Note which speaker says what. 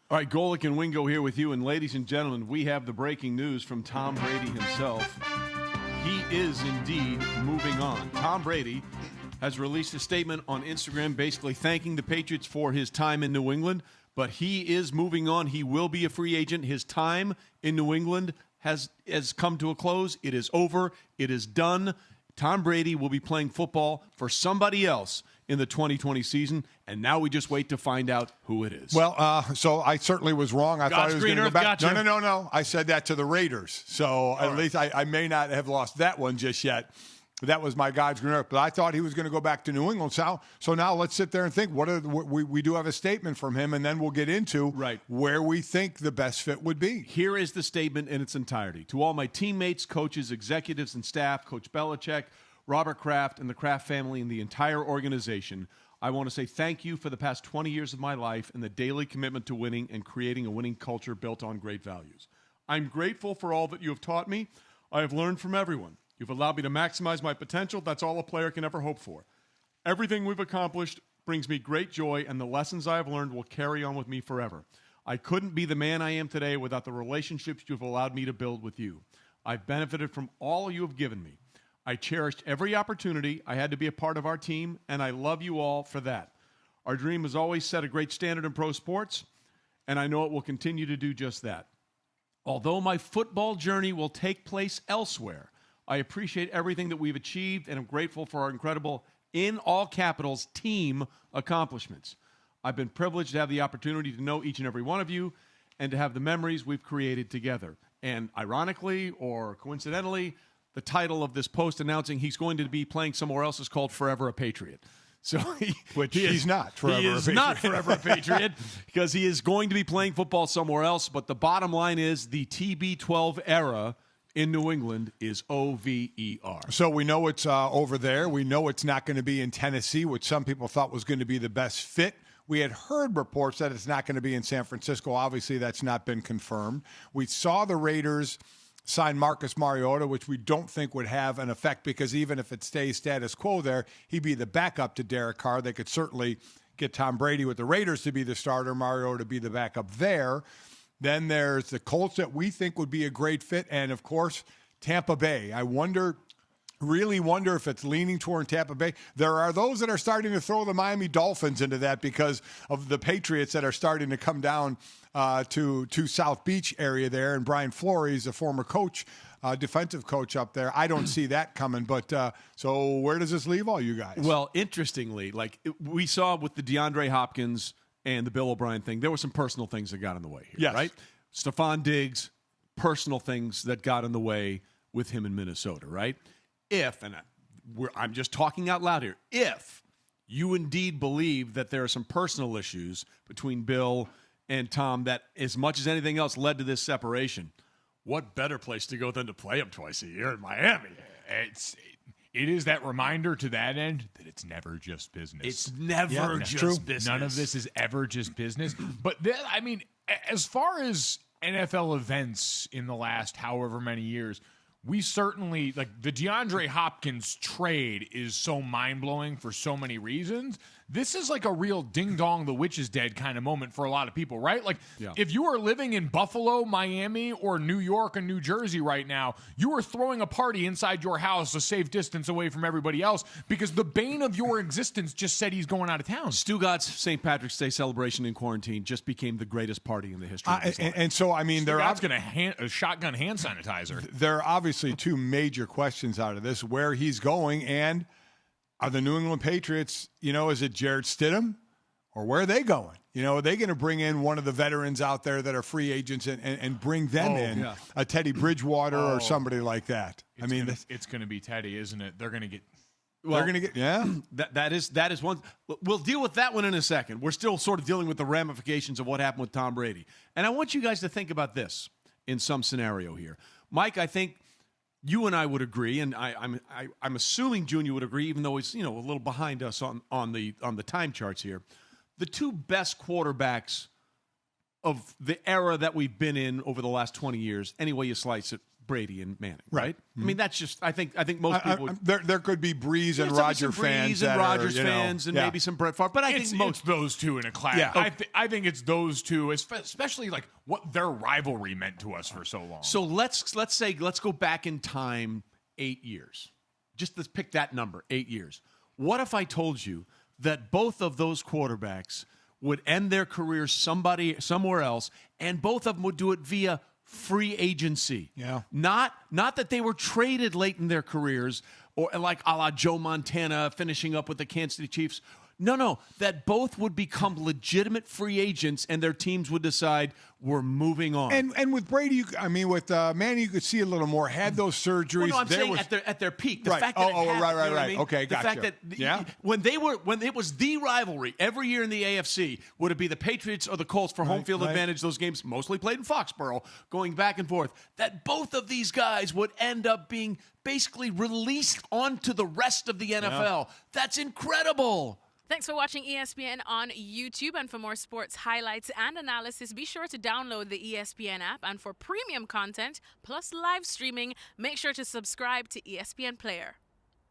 Speaker 1: All right, Golic and Wingo here with you. And ladies and gentlemen, we have the breaking news from Tom Brady himself. He is indeed moving on. Tom Brady has released a statement on Instagram basically thanking the Patriots for his time in New England, but he is moving on. He will be a free agent. His time in New England has come to a close. It is over. It is done. Tom Brady will be playing football for somebody else in the 2020 season, and now we just wait to find out who it is.
Speaker 2: Well, so I certainly was wrong. I thought he was going to go back.
Speaker 1: Gotcha.
Speaker 2: No. I said that to the Raiders. So at least I may not have lost that one just yet. That was my God's green earth. But I thought he was going to go back to New England. So now let's sit there and think. We do have a statement from him, and then we'll get into where we think the best fit would be.
Speaker 1: Here is the statement in its entirety. To all my teammates, coaches, executives, and staff, Coach Belichick, Robert Kraft, and the Kraft family, and the entire organization, I want to say thank you for the past 20 years of my life and the daily commitment to winning and creating a winning culture built on great values. I'm grateful for all that you have taught me. I have learned from everyone. You've allowed me to maximize my potential. That's all a player can ever hope for. Everything we've accomplished brings me great joy, and the lessons I have learned will carry on with me forever. I couldn't be the man I am today without the relationships you've allowed me to build with you. I've benefited from all you have given me. I cherished every opportunity I had to be a part of our team, and I love you all for that. Our dream has always set a great standard in pro sports, and I know it will continue to do just that. Although my football journey will take place elsewhere, I appreciate everything that we've achieved, and I'm grateful for our incredible, in all capitals, team accomplishments. I've been privileged to have the opportunity to know each and every one of you and to have the memories we've created together. And ironically or coincidentally, the title of this post announcing he's going to be playing somewhere else is called Forever a Patriot. So
Speaker 2: he's not forever
Speaker 1: he is not forever a Patriot because he is going to be playing football somewhere else. But the bottom line is the TB12 era in New England is over.
Speaker 2: So we know it's over there. We know it's not going to be in Tennessee, which some people thought was going to be the best fit. We had heard reports that it's not going to be in San Francisco. Obviously, that's not been confirmed. We saw the Raiders sign Marcus Mariota, which we don't think would have an effect because even if it stays status quo there, he'd be the backup to Derek Carr. They could certainly get Tom Brady with the Raiders to be the starter, Mariota to be the backup there. Then there's the Colts that we think would be a great fit, and, of course, Tampa Bay. I really wonder if it's leaning toward Tampa Bay. There are those that are starting to throw the Miami Dolphins into that because of the Patriots that are starting to come down to South Beach area there, and Brian Flores, the former coach, defensive coach up there. I don't see that coming, but so where does this leave all you guys?
Speaker 1: Well, interestingly, we saw with the DeAndre Hopkins and the Bill O'Brien thing, there were some personal things that got in the way here,
Speaker 2: yes.
Speaker 1: Right? Stephon Diggs, personal things that got in the way with him in Minnesota, right? I'm just talking out loud here, if you indeed believe that there are some personal issues between Bill and Tom that, as much as anything else, led to this separation, what better place to go than to play them twice a year in Miami?
Speaker 3: It is that reminder to that end that it's never just business.
Speaker 1: It's never just business.
Speaker 3: None of this is ever just business. But as far as NFL events in the last however many years, we certainly, the DeAndre Hopkins trade is so mind-blowing for so many reasons. This is like a real ding-dong, the witch is dead kind of moment for a lot of people, right? If you are living in Buffalo, Miami, or New York and New Jersey right now, you are throwing a party inside your house a safe distance away from everybody else because the bane of your existence just said he's going out of town.
Speaker 1: Stugat's St. Patrick's Day celebration in quarantine just became the greatest party in the history of his life.
Speaker 2: And so,
Speaker 3: Stugat's going to shotgun hand sanitizer.
Speaker 2: There are obviously two major questions out of this, where he's going and are the New England Patriots, is it Jarrett Stidham or where are they going? Are they going to bring in one of the veterans out there that are free agents and bring them in, a Teddy Bridgewater or somebody like that?
Speaker 3: It's going to be Teddy, isn't it? They're going to get.
Speaker 2: They're going to get, yeah.
Speaker 1: That is one. We'll deal with that one in a second. We're still sort of dealing with the ramifications of what happened with Tom Brady. And I want you guys to think about this in some scenario here. Mike, I think you and I would agree, and I'm assuming Junior would agree, even though he's a little behind us on the time charts here. The two best quarterbacks of the era that we've been in over the last 20 years, any way you slice it, Brady and Manning, right? I mean, that's just I think most people would,
Speaker 2: there could be Breeze and
Speaker 1: some
Speaker 2: Roger
Speaker 1: Breeze
Speaker 2: fans
Speaker 1: and
Speaker 2: that
Speaker 1: Rodgers
Speaker 2: are, you know,
Speaker 1: fans and maybe some Brett Favre, but I think
Speaker 3: it's those two in a class.
Speaker 2: Yeah.
Speaker 3: I think it's those two, especially like what their rivalry meant to us for so long.
Speaker 1: So let's go back in time 8 years. Just let's pick that number, 8 years. What if I told you that both of those quarterbacks would end their careers somewhere else, and both of them would do it via free agency?
Speaker 2: Yeah.
Speaker 1: Not that they were traded late in their careers, or like a la Joe Montana finishing up with the Kansas City Chiefs. No, that both would become legitimate free agents, and their teams would decide we're moving on.
Speaker 2: And with Brady, with Manning, you could see a little more. Had those surgeries.
Speaker 1: Well, no, I'm saying at their peak. The
Speaker 2: Right.
Speaker 1: fact that it happened,
Speaker 2: right.
Speaker 1: you know what I mean?
Speaker 2: Okay,
Speaker 1: the
Speaker 2: gotcha.
Speaker 1: fact that when it was the rivalry every year in the AFC, would it be the Patriots or the Colts for home field advantage? Those games mostly played in Foxborough, going back and forth. That both of these guys would end up being basically released onto the rest of the NFL. That's incredible.
Speaker 4: Thanks for watching ESPN on YouTube. And for more sports highlights and analysis, be sure to download the ESPN app. And for premium content plus live streaming, make sure to subscribe to ESPN Player.